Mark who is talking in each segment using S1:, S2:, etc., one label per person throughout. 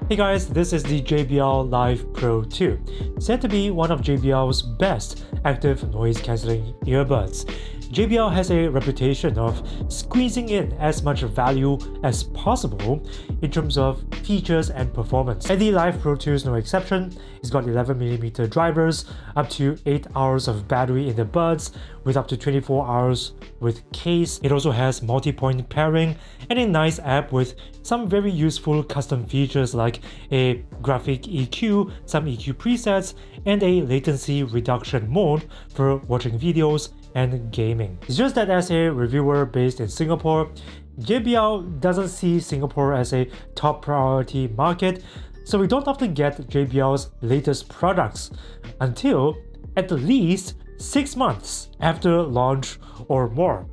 S1: Hey guys, this is the JBL Live Pro 2, said to be one of JBL's best active noise cancelling earbuds. JBL has a reputation of squeezing in as much value as possible in terms of features and performance. And the Live Pro 2 is no exception. It's got 11mm drivers, up to 8 hours of battery in the buds, with up to 24 hours with case. It also has multi-point pairing and a nice app with some very useful custom features like a graphic EQ, some EQ presets, and a latency reduction mode for watching videos and gaming. It's just that as a reviewer based in Singapore, JBL doesn't see Singapore as a top priority market, so we don't often get JBL's latest products until at least 6 months after launch or more.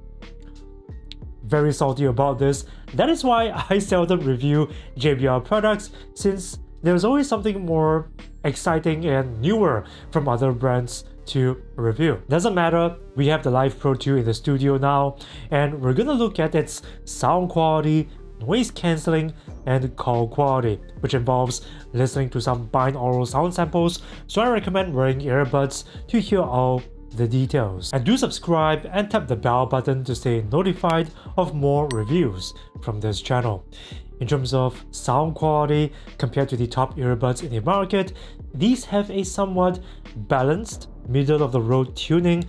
S1: Very salty about this. That is why I seldom review JBL products, since there's always something more exciting and newer from other brands to review. Doesn't matter, we have the Live Pro 2 in the studio now, and we're gonna look at its sound quality, noise cancelling, and call quality, which involves listening to some binaural sound samples, so I recommend wearing earbuds to hear all the details. And do subscribe and tap the bell button to stay notified of more reviews from this channel. In terms of sound quality, compared to the top earbuds in the market, these have a somewhat balanced, middle-of-the-road tuning.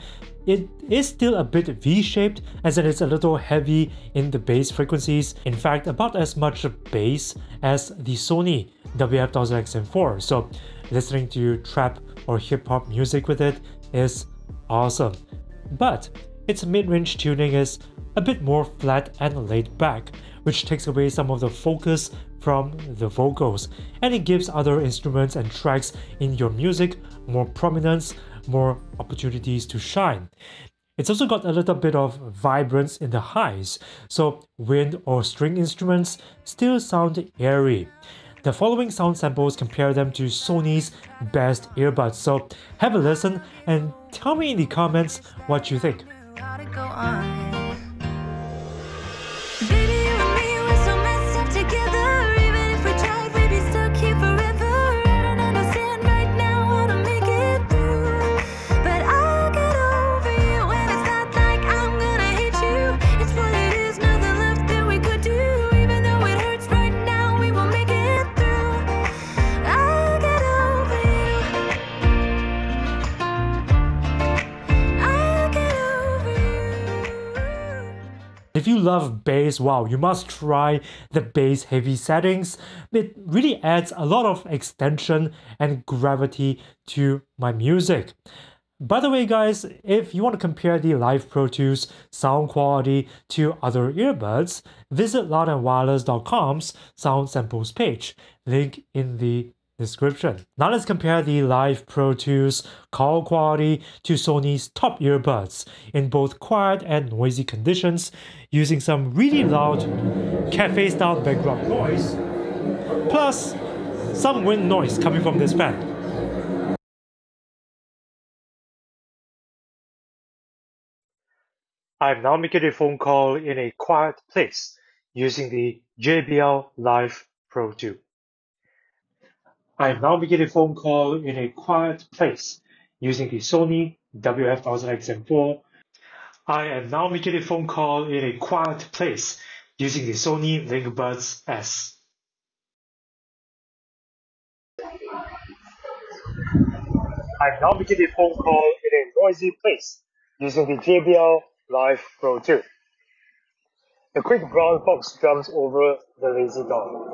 S1: It is still a bit V-shaped, as in it's a little heavy in the bass frequencies. In fact, about as much bass as the Sony WF-1000XM4. So listening to trap or hip-hop music with it is awesome. But its mid-range tuning is a bit more flat and laid back, which takes away some of the focus from the vocals, and it gives other instruments and tracks in your music more prominence, more opportunities to shine. It's also got a little bit of vibrance in the highs, so wind or string instruments still sound airy. The following sound samples compare them to Sony's best earbuds, so have a listen and tell me in the comments what you think. If you love bass, wow, you must try the bass heavy settings. It really adds a lot of extension and gravity to my music. By the way guys, if you want to compare the Live Pro 2's sound quality to other earbuds, visit loud&wireless.com's sound samples page, link in the description. Now let's compare the Live Pro 2's call quality to Sony's top earbuds in both quiet and noisy conditions, using some really loud cafe-style background noise, plus some wind noise coming from this fan. I'm now making a phone call in a quiet place using the JBL Live Pro 2. I am now making a phone call in a quiet place using the Sony WF-1000XM4. I am now making a phone call in a quiet place using the Sony LinkBuds S. I'm now making a phone call in a noisy place using the JBL Live Pro 2. The quick brown fox jumps over the lazy dog.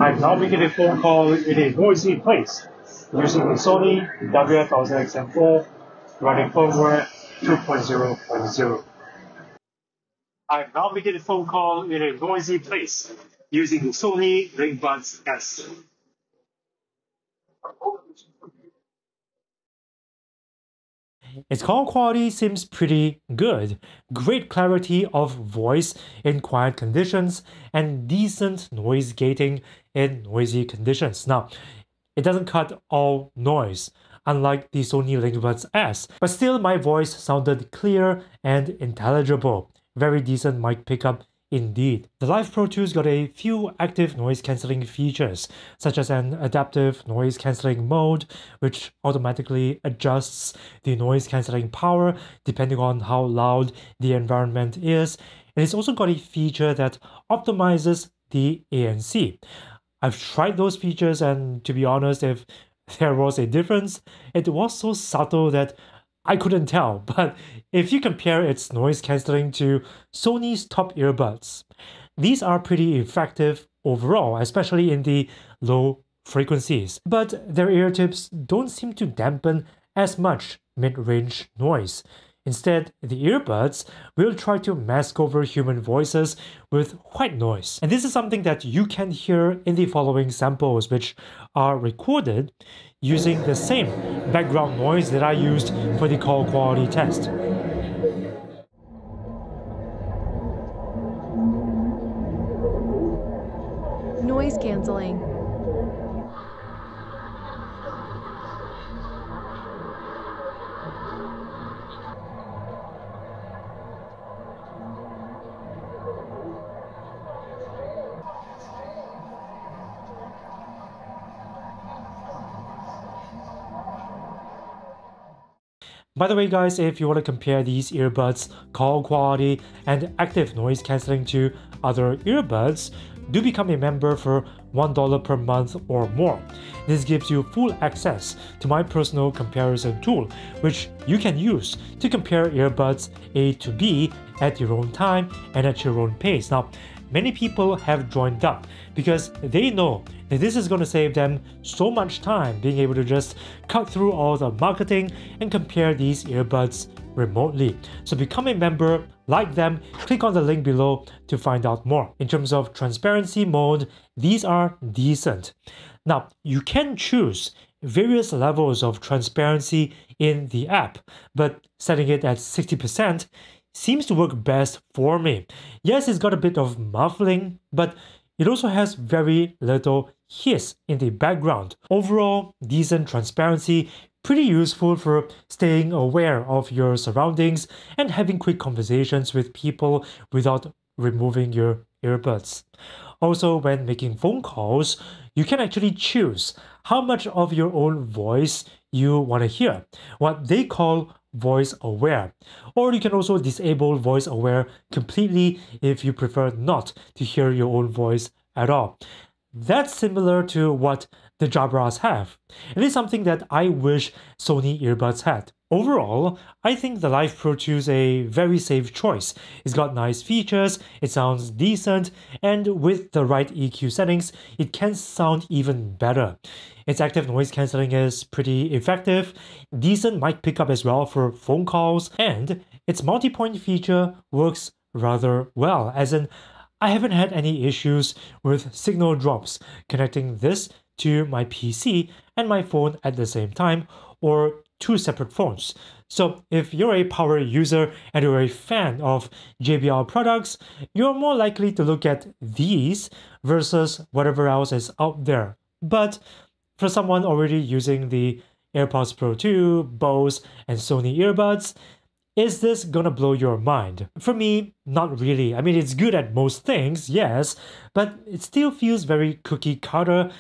S1: I'm now making a phone call in a noisy place using the Sony WF-1000XM4 running firmware 2.0.0. I'm now making a phone call in a noisy place using the Sony LinkBuds S. Its call quality seems pretty good. Great clarity of voice in quiet conditions and decent noise gating in noisy conditions. Now, it doesn't cut all noise, unlike the Sony LinkBuds S, but still my voice sounded clear and intelligible. Very decent mic pickup Indeed, the Live Pro 2's got a few active noise cancelling features, such as an adaptive noise cancelling mode, which automatically adjusts the noise cancelling power depending on how loud the environment is. And it's also got a feature that optimizes the ANC. I've tried those features, and to be honest, if there was a difference, it was so subtle that I couldn't tell. But if you compare its noise cancelling to Sony's top earbuds, these are pretty effective overall, especially in the low frequencies. But their ear tips don't seem to dampen as much mid-range noise. Instead, the earbuds will try to mask over human voices with white noise. And this is something that you can hear in the following samples, which are recorded using the same background noise that I used for the call quality test.
S2: Noise cancelling.
S1: By the way guys, if you want to compare these earbuds call quality and active noise cancelling to other earbuds, do become a member for $1 per month or more. This gives you full access to my personal comparison tool, which you can use to compare earbuds A to B at your own time and at your own pace. Now, many people have joined up because they know that this is going to save them so much time being able to just cut through all the marketing and compare these earbuds remotely. So become a member, like them, click on the link below to find out more. In terms of transparency mode, these are decent. Now, you can choose various levels of transparency in the app, but setting it at 60% seems to work best for me. Yes, it's got a bit of muffling, but it also has very little hiss in the background. Overall, decent transparency, pretty useful for staying aware of your surroundings and having quick conversations with people without removing your earbuds. Also, when making phone calls, you can actually choose how much of your own voice you want to hear, what they call voice aware. Or you can also disable voice aware completely if you prefer not to hear your own voice at all. That's similar to what the Jabras have. It is something that I wish Sony earbuds had. Overall, I think the Live Pro 2 is a very safe choice. It's got nice features, it sounds decent, and with the right EQ settings, it can sound even better. Its active noise cancelling is pretty effective, decent mic pickup as well for phone calls, and its multi-point feature works rather well, as in I haven't had any issues with signal drops connecting this to my PC and my phone at the same time, or two separate phones. So if you're a power user and you're a fan of JBL products, you're more likely to look at these versus whatever else is out there. But for someone already using the AirPods Pro 2, Bose, and Sony earbuds, is this gonna blow your mind? For me, not really. I mean, it's good at most things, yes, but it still feels very cookie cutter.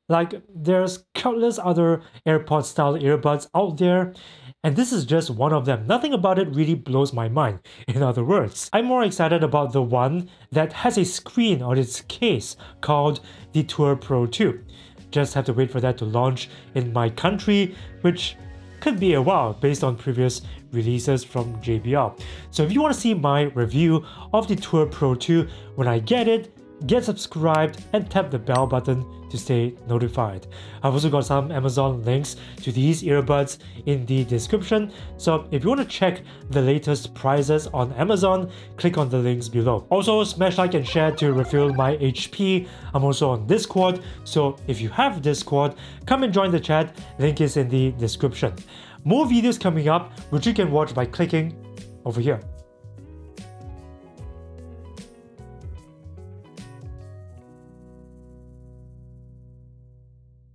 S1: Like, there's countless other AirPods style earbuds out there, and this is just one of them. Nothing about it really blows my mind. In other words, I'm more excited about the one that has a screen on its case called the Tour Pro 2. Just have to wait for that to launch in my country, which could be a while based on previous releases from JBL. So if you want to see my review of the Tour Pro 2 when I get it, get subscribed and tap the bell button to stay notified. I've also got some Amazon links to these earbuds in the description, so if you want to check the latest prices on Amazon, click on the links below. Also, smash like and share to refill my HP. I'm also on Discord, so if you have Discord, come and join the chat, link is in the description. More videos coming up, which you can watch by clicking over here.